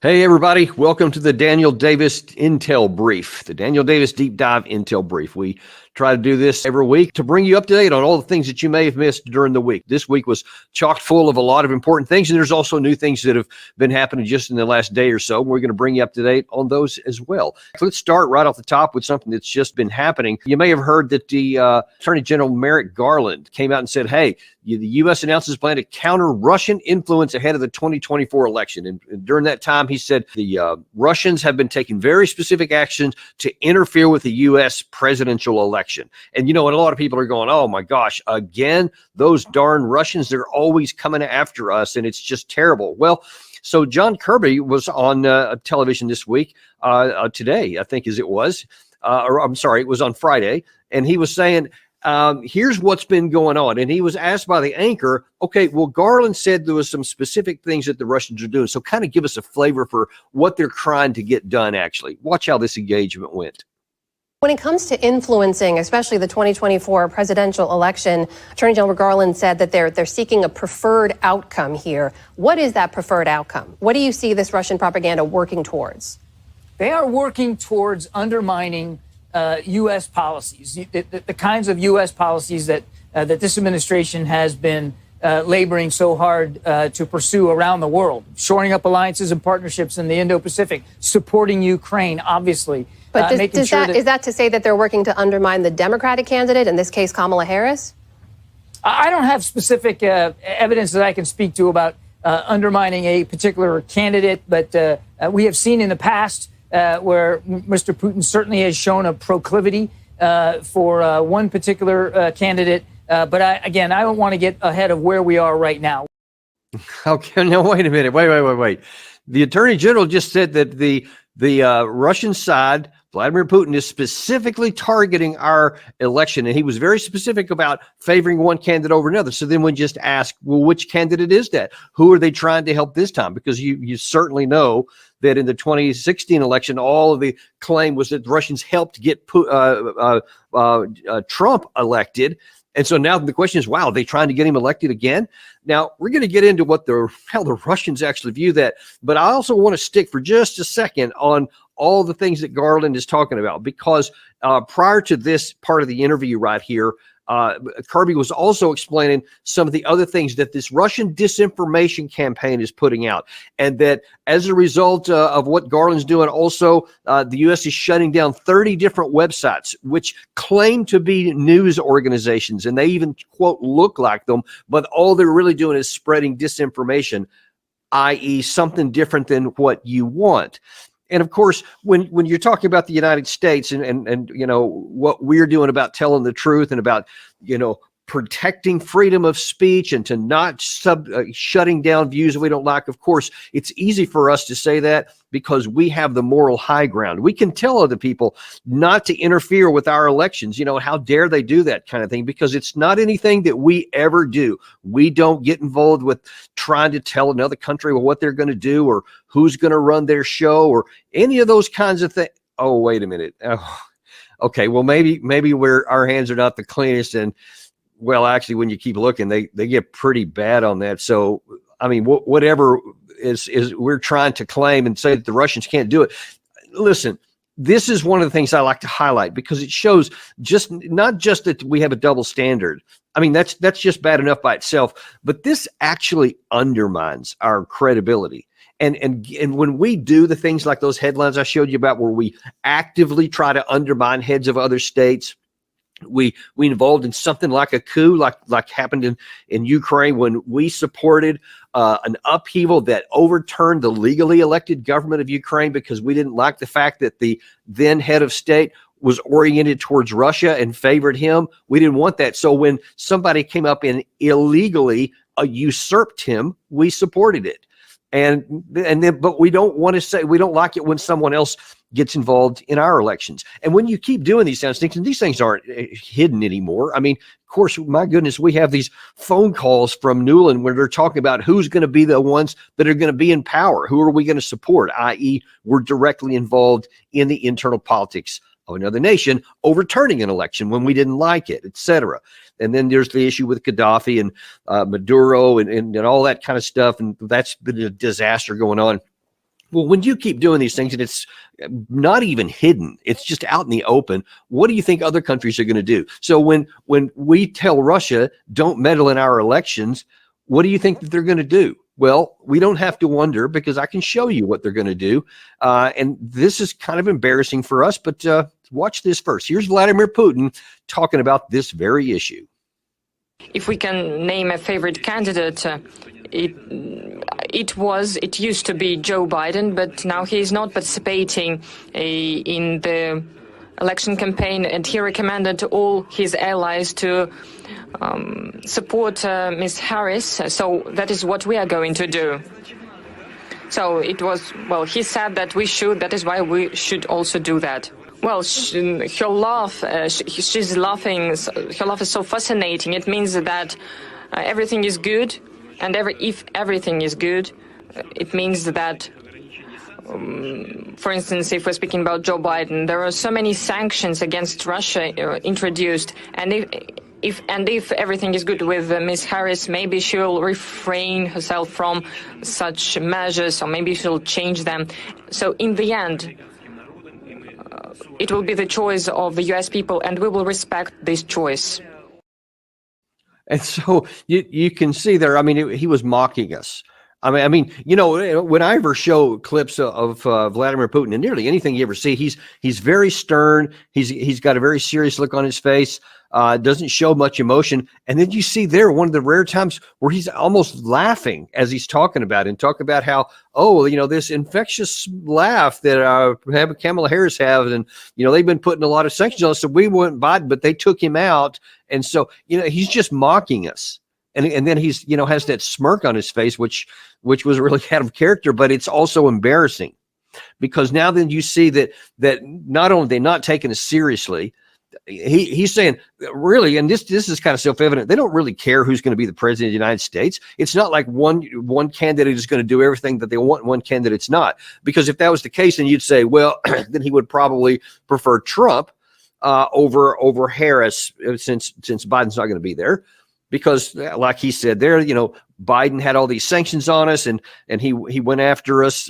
Hey, everybody. Welcome to the Daniel Davis Intel Brief, the Daniel Davis Deep Dive Intel Brief. We try to do this every week to bring you up to date on all the things that you may have missed during the week. This week was chock full of a lot of important things, and there's also new things that have been happening just in the last day or so. We're going to bring you up to date on those as well. Let's start right off the top with something that's just been happening. You may have heard that the Attorney General Merrick Garland came out and said, hey, the U.S. announces plan to counter Russian influence ahead of the 2024 election. And during that time, he said the Russians have been taking very specific actions to interfere with the U.S. presidential election. And, you know, and a lot of people are going, oh, my gosh, again, those darn Russians, they're always coming after us, and it's just terrible. Well, so John Kirby was on television this week, today, I think as it was, or I'm sorry, it was on Friday, and he was saying, here's what's been going on. And he was asked by the anchor, okay, well, Garland said there was some specific things that the Russians are doing. So kind of give us a flavor for what they're trying to get done, actually. Watch how this engagement went. When it comes to influencing, especially the 2024 presidential election, Attorney General Garland said that they're seeking a preferred outcome here. What is that preferred outcome? What do you see this Russian propaganda working towards? They are working towards undermining U.S. policies, the kinds of U.S. policies that this administration has been laboring so hard to pursue around the world, shoring up alliances and partnerships in the Indo-Pacific, supporting Ukraine, obviously. But is that to say that they're working to undermine the Democratic candidate, in this case, Kamala Harris? I don't have specific evidence that I can speak to about undermining a particular candidate, but we have seen in the past where Mr. Putin certainly has shown a proclivity for one particular candidate. But I don't want to get ahead of where we are right now. Okay, now wait a minute. Wait. The Attorney General just said that the Russian side, Vladimir Putin, is specifically targeting our election, and he was very specific about favoring one candidate over another. So then we just ask, well, which candidate is that? Who are they trying to help this time? Because you certainly know that in the 2016 election, all of the claim was that the Russians helped get Trump elected. And so now the question is, wow, are they trying to get him elected again? Now, we're going to get into how the Russians actually view that. But I also want to stick for just a second on all the things that Garland is talking about, because prior to this part of the interview right here, Kirby was also explaining some of the other things that this Russian disinformation campaign is putting out, and that as a result of what Garland's doing, also the U.S. is shutting down 30 different websites which claim to be news organizations, and they even, quote, look like them, but all they're really doing is spreading disinformation, i.e. something different than what you want. And of course, when you're talking about the United States and you know what we're doing about telling the truth and about, you know, protecting freedom of speech and to not shutting down views we don't like, of course, it's easy for us to say that because we have the moral high ground. We can tell other people not to interfere with our elections. You know, how dare they do that kind of thing? Because it's not anything that we ever do. We don't get involved with trying to tell another country what they're going to do or who's going to run their show or any of those kinds of things. Oh, wait a minute. Oh, okay, well, maybe our hands are not the cleanest, and well, actually, when you keep looking, they get pretty bad on that. So, I mean, whatever is we're trying to claim and say that the Russians can't do it. Listen, this is one of the things I like to highlight because it shows not just that we have a double standard. I mean, that's just bad enough by itself, but this actually undermines our credibility. And when we do the things like those headlines I showed you about, where we actively try to undermine heads of other states, we involved in something like a coup, like happened in Ukraine, when we supported an upheaval that overturned the legally elected government of Ukraine because we didn't like the fact that the then head of state was oriented towards Russia and favored him. We didn't want that. So when somebody came up and illegally usurped him, we supported it. But we don't want to say, we don't like it when someone else gets involved in our elections. And when you keep doing these kinds of things, and these things aren't hidden anymore. I mean, of course, my goodness, we have these phone calls from Newland where they're talking about who's going to be the ones that are going to be in power. Who are we going to support? I.e., we're directly involved in the internal politics of another nation, overturning an election when we didn't like it, etc. And then there's the issue with Gaddafi and Maduro and all that kind of stuff. And that's been a disaster going on. Well, when you keep doing these things and it's not even hidden, it's just out in the open, what do you think other countries are going to do? So when we tell Russia, don't meddle in our elections, what do you think that they're going to do? Well, we don't have to wonder, because I can show you what they're going to do. And this is kind of embarrassing for us, but watch this first. Here's Vladimir Putin talking about this very issue. If we can name a favorite candidate, it used to be Joe Biden, but now he is not participating in the election campaign, and he recommended all his allies to support Ms. Harris. So that is what we are going to do. So it was, well, he said that we should, that is why we should also do that. Well, her laugh, she's laughing, her laugh is so fascinating. It means that everything is good, and if everything is good, it means that, for instance, if we're speaking about Joe Biden, there are so many sanctions against Russia introduced, and if everything is good with Ms. Harris, maybe she'll refrain herself from such measures, or maybe she'll change them. So in the end, it will be the choice of the U.S. people, and we will respect this choice. And so you can see there, I mean, he was mocking us. I mean, you know, when I ever show clips of Vladimir Putin, and nearly anything you ever see, he's very stern. He's got a very serious look on his face. Doesn't show much emotion. And then you see there one of the rare times where he's almost laughing as he's talking about it, and talk about how, oh, you know, this infectious laugh that Kamala Harris has, and, you know, they've been putting a lot of sanctions on us, so we wouldn't buy it, but they took him out. And so, you know, he's just mocking us. And then he's, you know, has that smirk on his face, which was really out of character, but it's also embarrassing, because now then you see that not only they're not taking us seriously, he's saying, really, and this is kind of self-evident, they don't really care who's going to be the president of the United States. It's not like one candidate is going to do everything that they want, one candidate's not. Because if that was the case, then you'd say, well, then he would probably prefer Trump over Harris, since Biden's not going to be there. Because, like he said there, you know, Biden had all these sanctions on us, and he went after us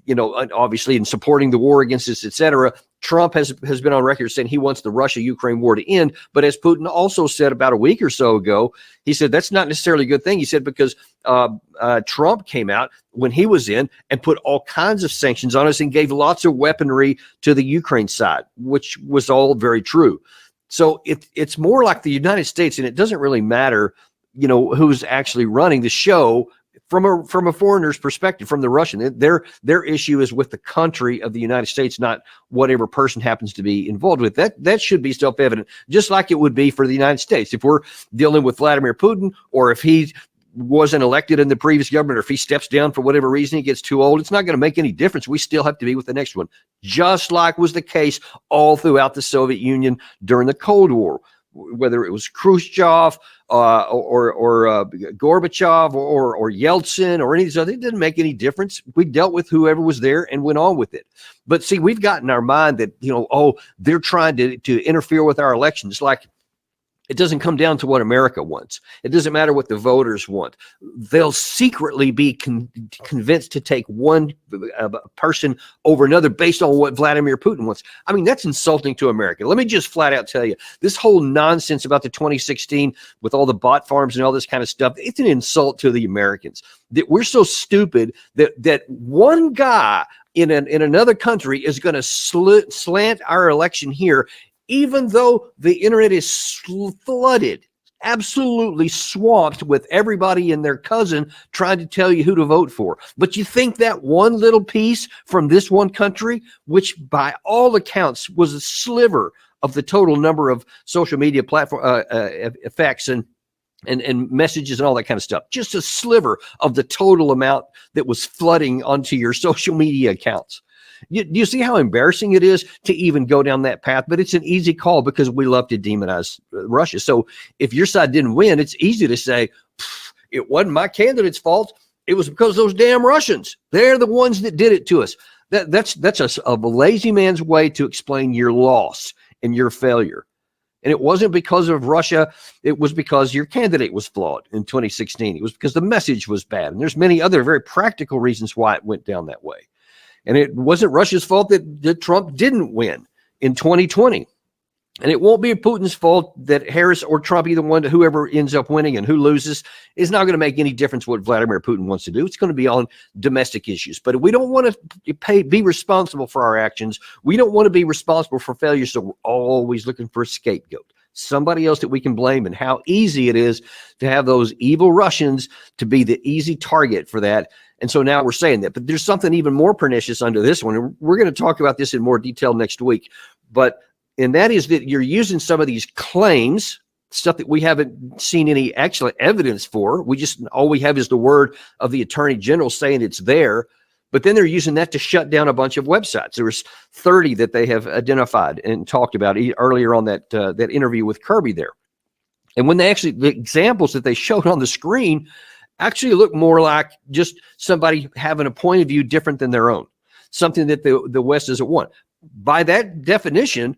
you know, obviously in supporting the war against us, et cetera. Trump has been on record saying he wants the Russia-Ukraine war to end. But as Putin also said about a week or so ago, he said that's not necessarily a good thing. He said because Trump came out when he was in and put all kinds of sanctions on us and gave lots of weaponry to the Ukraine side, which was all very true. So it's more like the United States, and it doesn't really matter, you know, who's actually running the show from a foreigner's perspective, from the Russian. Their issue is with the country of the United States, not whatever person happens to be involved with. That should be self-evident, just like it would be for the United States. If we're dealing with Vladimir Putin, or if he wasn't elected in the previous government, or if he steps down for whatever reason, he gets too old, it's not going to make any difference. We still have to be with the next one, just like was the case all throughout the Soviet Union during the Cold War, whether it was Khrushchev or Gorbachev or Yeltsin or any of these other. It didn't make any difference. We dealt with whoever was there and went on with it. But see, we've got in our mind that, you know, oh, they're trying to interfere with our elections. Like, it doesn't come down to what America wants. It doesn't matter what the voters want. They'll secretly be convinced to take one person over another based on what Vladimir Putin wants. I mean, that's insulting to America. Let me just flat out tell you, this whole nonsense about the 2016 with all the bot farms and all this kind of stuff, it's an insult to the Americans. That we're so stupid that one guy in another country is going to slant our election here, even though the internet is flooded, absolutely swamped with everybody and their cousin trying to tell you who to vote for. But you think that one little piece from this one country, which by all accounts was a sliver of the total number of social media platform effects and messages and all that kind of stuff, just a sliver of the total amount that was flooding onto your social media accounts. Do you see how embarrassing it is to even go down that path? But it's an easy call because we love to demonize Russia. So if your side didn't win, it's easy to say, it wasn't my candidate's fault. It was because of those damn Russians. They're the ones that did it to us. That's a lazy man's way to explain your loss and your failure. And it wasn't because of Russia. It was because your candidate was flawed in 2016. It was because the message was bad. And there's many other very practical reasons why it went down that way. And it wasn't Russia's fault that Trump didn't win in 2020. And it won't be Putin's fault that Harris or Trump, either one, whoever ends up winning and who loses, is not going to make any difference what Vladimir Putin wants to do. It's going to be on domestic issues. But we don't want to be responsible for our actions. We don't want to be responsible for failures. So we're always looking for a scapegoat, somebody else that we can blame, and how easy it is to have those evil Russians to be the easy target for that. And so now we're saying that. But there's something even more pernicious under this one. And we're going to talk about this in more detail next week. And that is that you're using some of these claims, stuff that we haven't seen any actual evidence for. All we have is the word of the attorney general saying it's there. But then they're using that to shut down a bunch of websites. There was 30 that they have identified and talked about earlier on that interview with Kirby there. And when the examples that they showed on the screen actually look more like just somebody having a point of view different than their own, something that the West doesn't want. By that definition,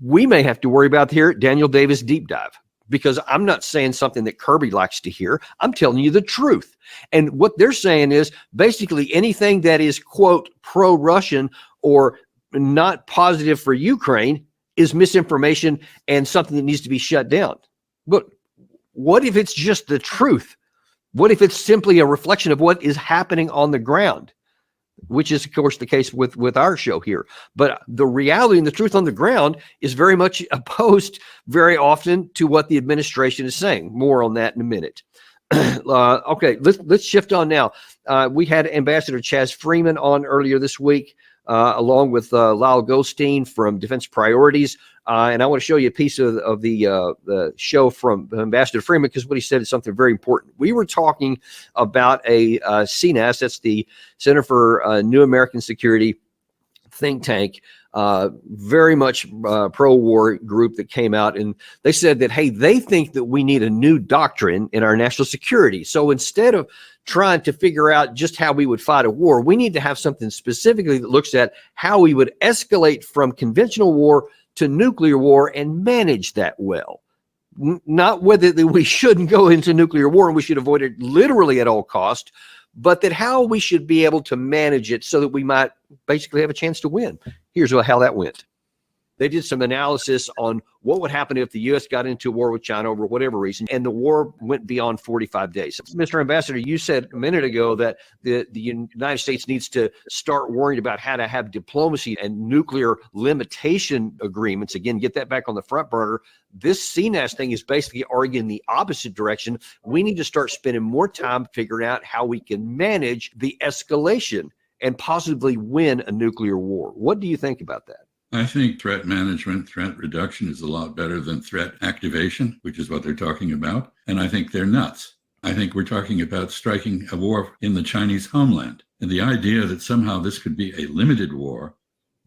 we may have to worry about here Daniel Davis deep dive, because I'm not saying something that Kirby likes to hear. I'm telling you the truth. And what they're saying is basically anything that is, quote, pro-Russian or not positive for Ukraine is misinformation and something that needs to be shut down. But what if it's just the truth? What if it's simply a reflection of what is happening on the ground? Which is, of course, the case with our show here. But the reality and the truth on the ground is very much opposed very often to what the administration is saying. More on that in a minute. Okay, let's shift on now. We had Ambassador Chaz Freeman on earlier this week, along with Lyle Goldstein from Defense Priorities. And I want to show you a piece of the show from Ambassador Freeman, because what he said is something very important. We were talking about a CNAS, that's the Center for New American Security think tank, very much pro-war group that came out, and they said that, hey, they think that we need a new doctrine in our national security. So instead of trying to figure out just how we would fight a war, we need to have something specifically that looks at how we would escalate from conventional war to nuclear war and manage that well. Not whether that we shouldn't go into nuclear war and we should avoid it literally at all cost, but that how we should be able to manage it so that we might basically have a chance to win. Here's how that went. They did some analysis on what would happen if the U.S. got into a war with China over whatever reason, and the war went beyond 45 days. Mr. Ambassador, you said a minute ago that the United States needs to start worrying about how to have diplomacy and nuclear limitation agreements. Again, get that back on the front burner. This CNAS thing is basically arguing the opposite direction. We need to start spending more time figuring out how we can manage the escalation and possibly win a nuclear war. What do you think about that? I think threat management, threat reduction is a lot better than threat activation, which is what they're talking about. And I think they're nuts. I think we're talking about striking a war in the Chinese homeland. And the idea that somehow this could be a limited war,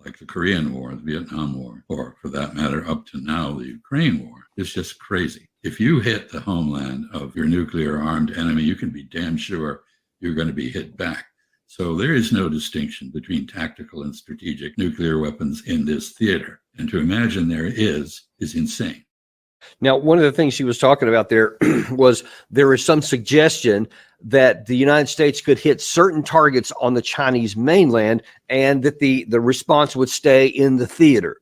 like the Korean War, the Vietnam War, or for that matter, up to now, the Ukraine War, is just crazy. If you hit the homeland of your nuclear armed enemy, you can be damn sure you're going to be hit back. So there is no distinction between tactical and strategic nuclear weapons in this theater. And to imagine there is insane. Now, one of the things she was talking about there was there is some suggestion that the United States could hit certain targets on the Chinese mainland and that the response would stay in the theater.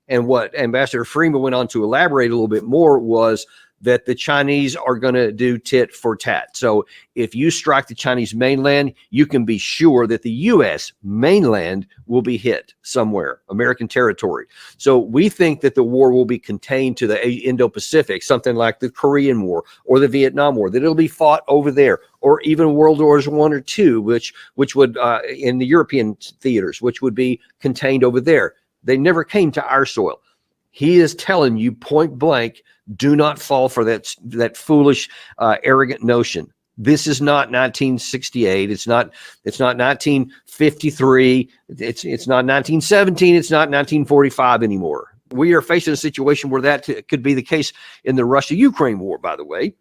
And what Ambassador Freeman went on to elaborate a little bit more was that the Chinese are going to do tit for tat. So if you strike the Chinese mainland, you can be sure that the U.S. mainland will be hit somewhere, American territory. So we think that the war will be contained to the Indo-Pacific, something like the Korean War or the Vietnam War, that it'll be fought over there, or even World Wars I or II, which would, in the European theaters, which would be contained over there. They never came to our soil. He is telling you point blank, do not fall for that foolish, arrogant notion. This is not 1968. It's not 1953. It's not 1917. It's not 1945 anymore. We are facing a situation where that could be the case in the Russia-Ukraine war, by the way.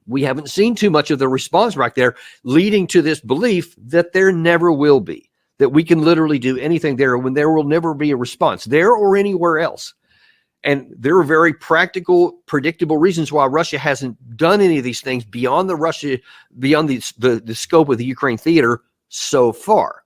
We haven't seen too much of the response right there, leading to this belief that there never will be, that we can literally do anything there when there will never be a response there or anywhere else. And there are very practical, predictable reasons why Russia hasn't done any of these things beyond the scope of the Ukraine theater so far.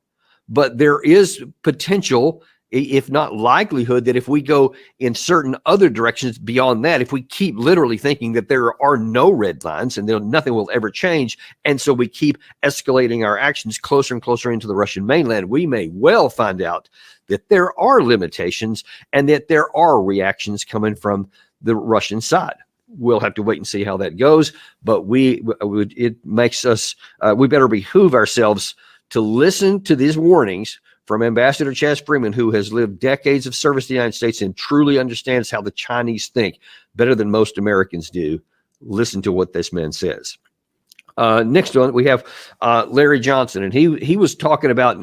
But there is potential, if not likelihood, that if we go in certain other directions beyond that, if we keep literally thinking that there are no red lines and nothing will ever change, and so we keep escalating our actions closer and closer into the Russian mainland, we may well find out that there are limitations and that there are reactions coming from the Russian side. We'll have to wait and see how that goes, but it makes us, we better behoove ourselves to listen to these warnings from Ambassador Chaz Freeman, who has lived decades of service to the United States and truly understands how the Chinese think better than most Americans do. Listen to what this man says. Next one, we have Larry Johnson, and he was talking about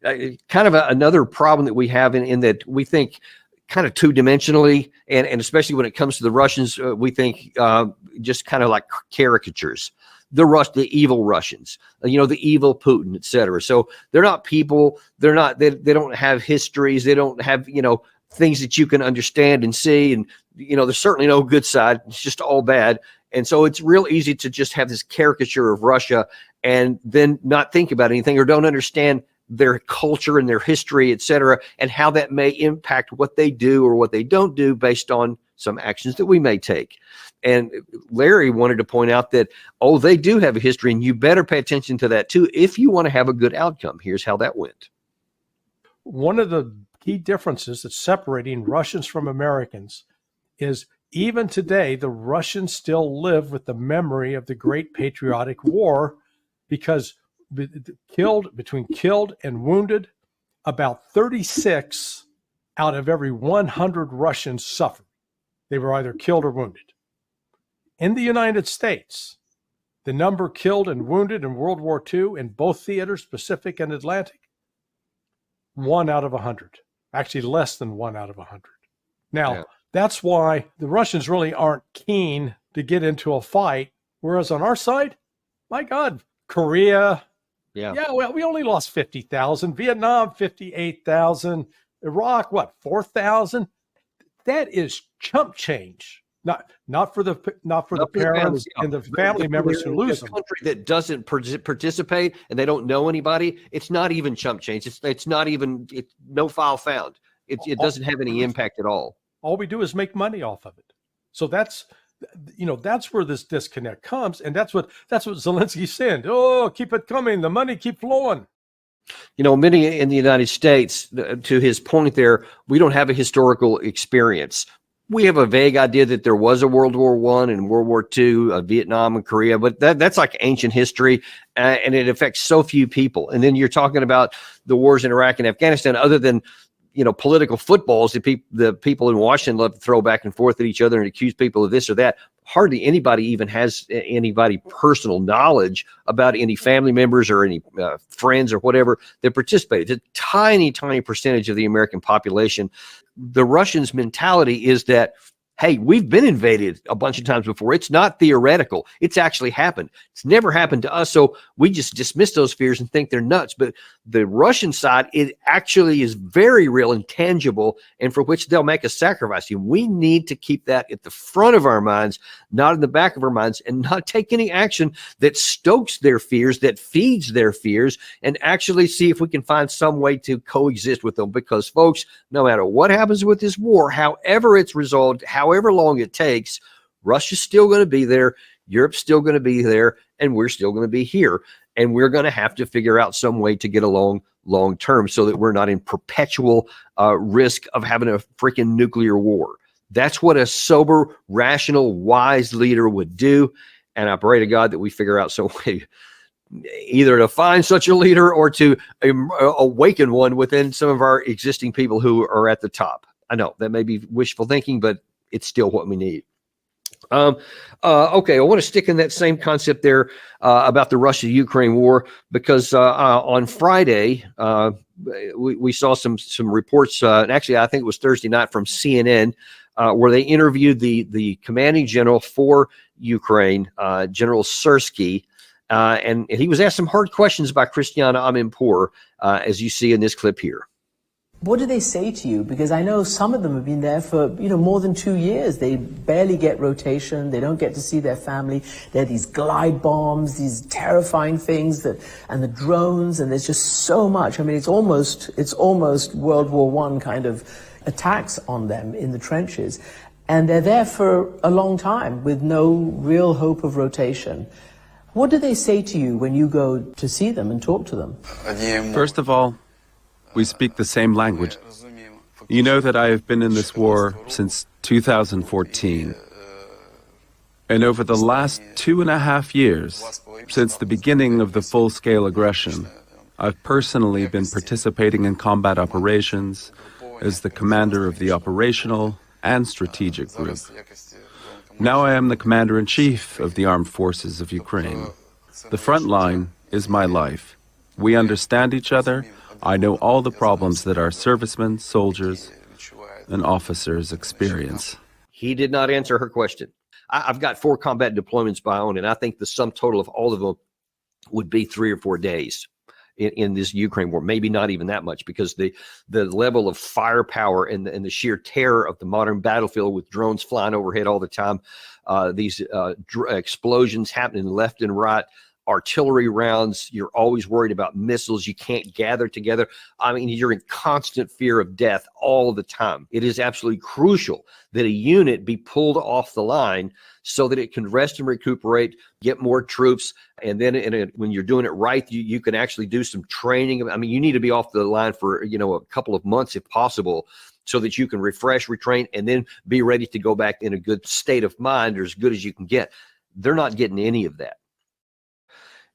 kind of another problem that we have in that we think kind of two-dimensionally, and especially when it comes to the Russians, we think just kind of like caricatures. The evil Russians, the evil Putin, et cetera. So they're not people. They don't have histories. They don't have, things that you can understand and see. And, there's certainly no good side. It's just all bad. And so it's real easy to just have this caricature of Russia and then not think about anything or don't understand their culture and their history, et cetera, and how that may impact what they do or what they don't do based on some actions that we may take. And Larry wanted to point out that, they do have a history, and you better pay attention to that too if you want to have a good outcome. Here's how that went. One of the key differences that's separating Russians from Americans is even today, the Russians still live with the memory of the Great Patriotic War, because between killed and wounded, about 36 out of every 100 Russians suffered. They were either killed or wounded. In the United States, the number killed and wounded in World War II in both theaters, Pacific and Atlantic, 1 out of 100. Actually, less than 1 out of 100. Now, That's why the Russians really aren't keen to get into a fight. Whereas on our side, my God, Korea, well, we only lost 50,000. Vietnam, 58,000. Iraq, 4,000? That is chump change. Not for the parents and the family members who lose them. A country that doesn't participate and they don't know anybody, it's not even chump change. It's not even no file found. It doesn't have any impact at all. All we do is make money off of it. So that's where this disconnect comes, and that's what Zelensky said. Oh, keep it coming. The money keep flowing. Many in the United States, to his point there, we don't have a historical experience. We have a vague idea that there was a World War I and World War II, Vietnam and Korea, but that's like ancient history, and it affects so few people. And then you're talking about the wars in Iraq and Afghanistan, other than political footballs, the people in Washington love to throw back and forth at each other and accuse people of this or that. Hardly anybody even has personal knowledge about any family members or any friends or whatever that participated. It's a tiny, tiny percentage of the American population. The Russians' mentality is that, hey, we've been invaded a bunch of times before. It's not theoretical. It's actually happened. It's never happened to us. So we just dismiss those fears and think they're nuts. But the Russian side, it actually is very real and tangible, and for which they'll make a sacrifice. And we need to keep that at the front of our minds, not in the back of our minds, and not take any action that stokes their fears, that feeds their fears, and actually see if we can find some way to coexist with them. Because, folks, no matter what happens with this war, however it's resolved, however long it takes, Russia's still going to be there, Europe's still going to be there, and we're still going to be here. And we're going to have to figure out some way to get along long term so that we're not in perpetual risk of having a freaking nuclear war. That's what a sober, rational, wise leader would do. And I pray to God that we figure out some way either to find such a leader or to awaken one within some of our existing people who are at the top. I know that may be wishful thinking, but it's still what we need. Okay, I want to stick in that same concept there about the Russia-Ukraine war, because on Friday we saw some reports, and actually I think it was Thursday night, from CNN, where they interviewed the commanding general for Ukraine, General Syrskyi, and he was asked some hard questions by Christiana Amanpour, as you see in this clip here. What do they say to you? Because I know some of them have been there for, more than 2 years. They barely get rotation. They don't get to see their family. There are these glide bombs, these terrifying things and the drones, and there's just so much. I mean, it's almost World War I kind of attacks on them in the trenches. And they're there for a long time with no real hope of rotation. What do they say to you when you go to see them and talk to them? First of all, we speak the same language. You know that I have been in this war since 2014. And over the last 2.5 years, since the beginning of the full-scale aggression, I've personally been participating in combat operations as the commander of the operational and strategic group. Now I am the commander-in-chief of the armed forces of Ukraine. The front line is my life. We understand each other. I know all the problems that our servicemen, soldiers, and officers experience. He did not answer her question. I've got 4 combat deployments by own, and I think the sum total of all of them would be 3 or 4 days in this Ukraine war. Maybe not even that much, because the level of firepower and the sheer terror of the modern battlefield, with drones flying overhead all the time, these explosions happening left and right, artillery rounds, you're always worried about missiles, you can't gather together. I mean, you're in constant fear of death all the time. It is absolutely crucial that a unit be pulled off the line so that it can rest and recuperate, get more troops, and then when you're doing it right, you can actually do some training. I mean, you need to be off the line for a couple of months if possible, so that you can refresh, retrain, and then be ready to go back in a good state of mind, or as good as you can get. They're not getting any of that.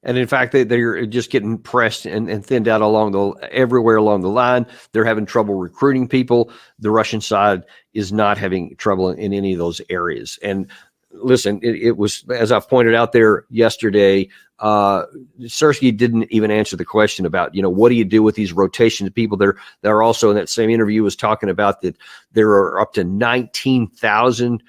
And in fact, they're just getting pressed and thinned out everywhere along the line. They're having trouble recruiting people. The Russian side is not having trouble in any of those areas. And listen, it was, as I've pointed out there yesterday, Sersky didn't even answer the question about, what do you do with these rotations of people? They're also, in that same interview, was talking about that there are up to 19,000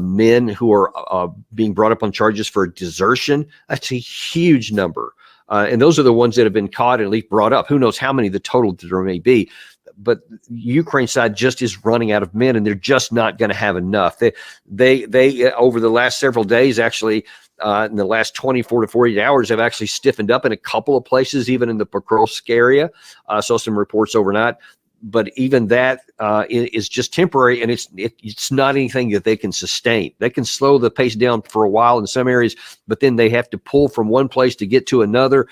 men who are being brought up on charges for desertion. That's a huge number. And those are the ones that have been caught and at least brought up. Who knows how many the total there may be. But Ukraine side just is running out of men, and they're just not going to have enough. They over the last several days, actually, in the last 24 to 48 hours, have actually stiffened up in a couple of places, even in the Pokrovsk area. I saw some reports overnight, but even that is just temporary, and it's not anything that they can sustain. They can slow the pace down for a while in some areas, but then they have to pull from one place to get to another.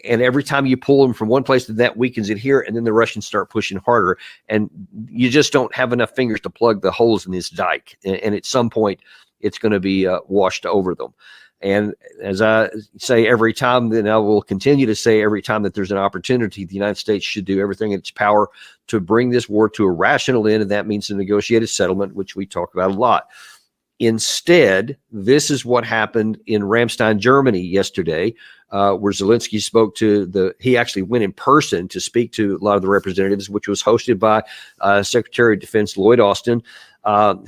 And every time you pull them from one place, that weakens it here, and then the Russians start pushing harder, and you just don't have enough fingers to plug the holes in this dike. And at some point, it's going to be washed over them. And as I say every time, then I will continue to say every time that there's an opportunity, the United States should do everything in its power to bring this war to a rational end, and that means a negotiated settlement, which we talk about a lot. Instead, this is what happened in Ramstein, Germany yesterday, where Zelensky spoke to he actually went in person to speak to a lot of the representatives, which was hosted by Secretary of Defense Lloyd Austin,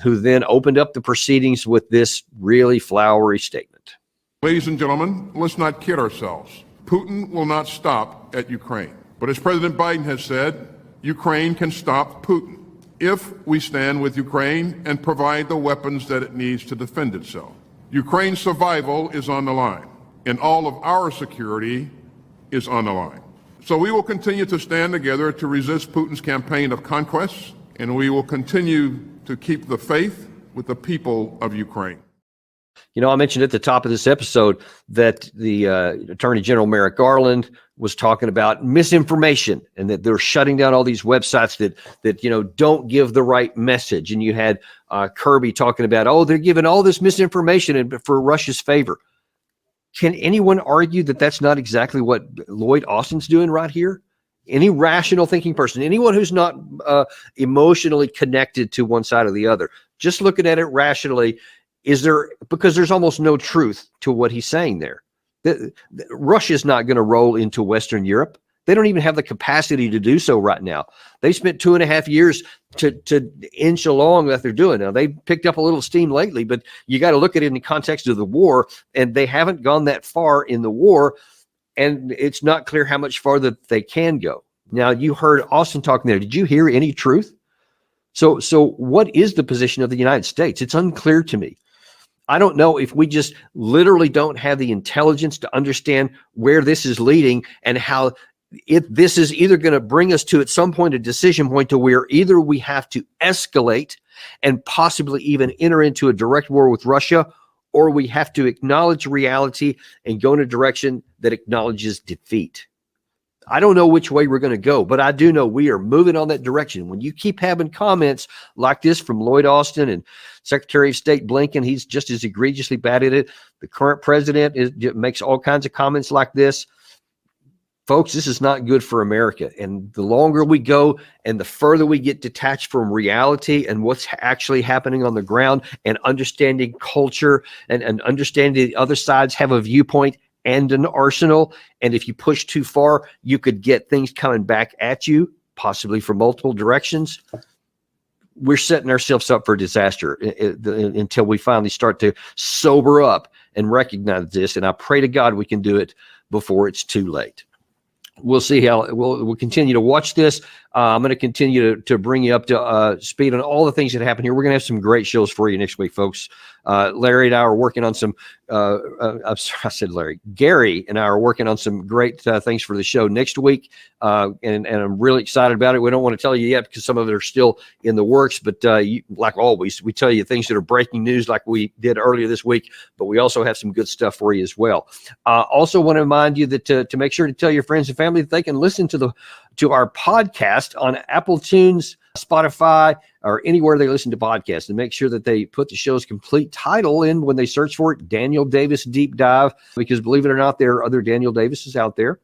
who then opened up the proceedings with this really flowery statement. Ladies and gentlemen, let's not kid ourselves. Putin will not stop at Ukraine. But as President Biden has said, Ukraine can stop Putin if we stand with Ukraine and provide the weapons that it needs to defend itself. Ukraine's survival is on the line, and all of our security is on the line. So we will continue to stand together to resist Putin's campaign of conquest, and we will continue to keep the faith with the people of Ukraine. I mentioned at the top of this episode that the Attorney General Merrick Garland was talking about misinformation, and that they're shutting down all these websites that don't give the right message. And you had Kirby talking about, they're giving all this misinformation for Russia's favor. Can anyone argue that that's not exactly what Lloyd Austin's doing right here? Any rational thinking person, anyone who's not emotionally connected to one side or the other, just looking at it rationally, because there's almost no truth to what he's saying there. Russia's not going to roll into Western Europe. They don't even have the capacity to do so right now. They spent 2.5 years to inch along that they're doing. Now, they picked up a little steam lately, but you got to look at it in the context of the war, and they haven't gone that far in the war, and it's not clear how much farther they can go. Now, you heard Austin talking there. Did you hear any truth? So what is the position of the United States? It's unclear to me. I don't know if we just literally don't have the intelligence to understand where this is leading and how this is either going to bring us to at some point a decision point to where either we have to escalate and possibly even enter into a direct war with Russia, or we have to acknowledge reality and go in a direction that acknowledges defeat. I don't know which way we're going to go, but I do know we are moving on that direction. When you keep having comments like this from Lloyd Austin and Secretary of State Blinken, he's just as egregiously bad at it. The current president makes all kinds of comments like this. Folks, this is not good for America. And the longer we go and the further we get detached from reality and what's actually happening on the ground and understanding culture and understanding the other sides have a viewpoint and an arsenal. And if you push too far, you could get things coming back at you, possibly from multiple directions. We're setting ourselves up for disaster until we finally start to sober up and recognize this. And I pray to God we can do it before it's too late. We'll see how we'll continue to watch this. I'm going to continue to bring you up to speed on all the things that happen here. We're going to have some great shows for you next week, folks. Larry and I are working on some, I'm sorry, I said Larry. Gary and I are working on some great things for the show next week. And I'm really excited about it. We don't want to tell you yet because some of it are still in the works. But like always, we tell you things that are breaking news like we did earlier this week. But we also have some good stuff for you as well. Also want to remind you that to make sure to tell your friends and family that they can listen to our podcast on Apple Tunes, Spotify, or anywhere they listen to podcasts, and make sure that they put the show's complete title in when they search for it, Daniel Davis Deep Dive, because believe it or not, there are other Daniel Davises out there.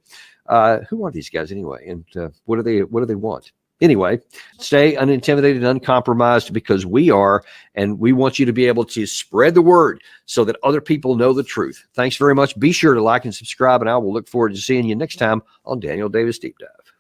Who are these guys anyway? And what do they want? Anyway, stay unintimidated and uncompromised because we are, and we want you to be able to spread the word so that other people know the truth. Thanks very much. Be sure to like and subscribe, and I will look forward to seeing you next time on Daniel Davis Deep Dive.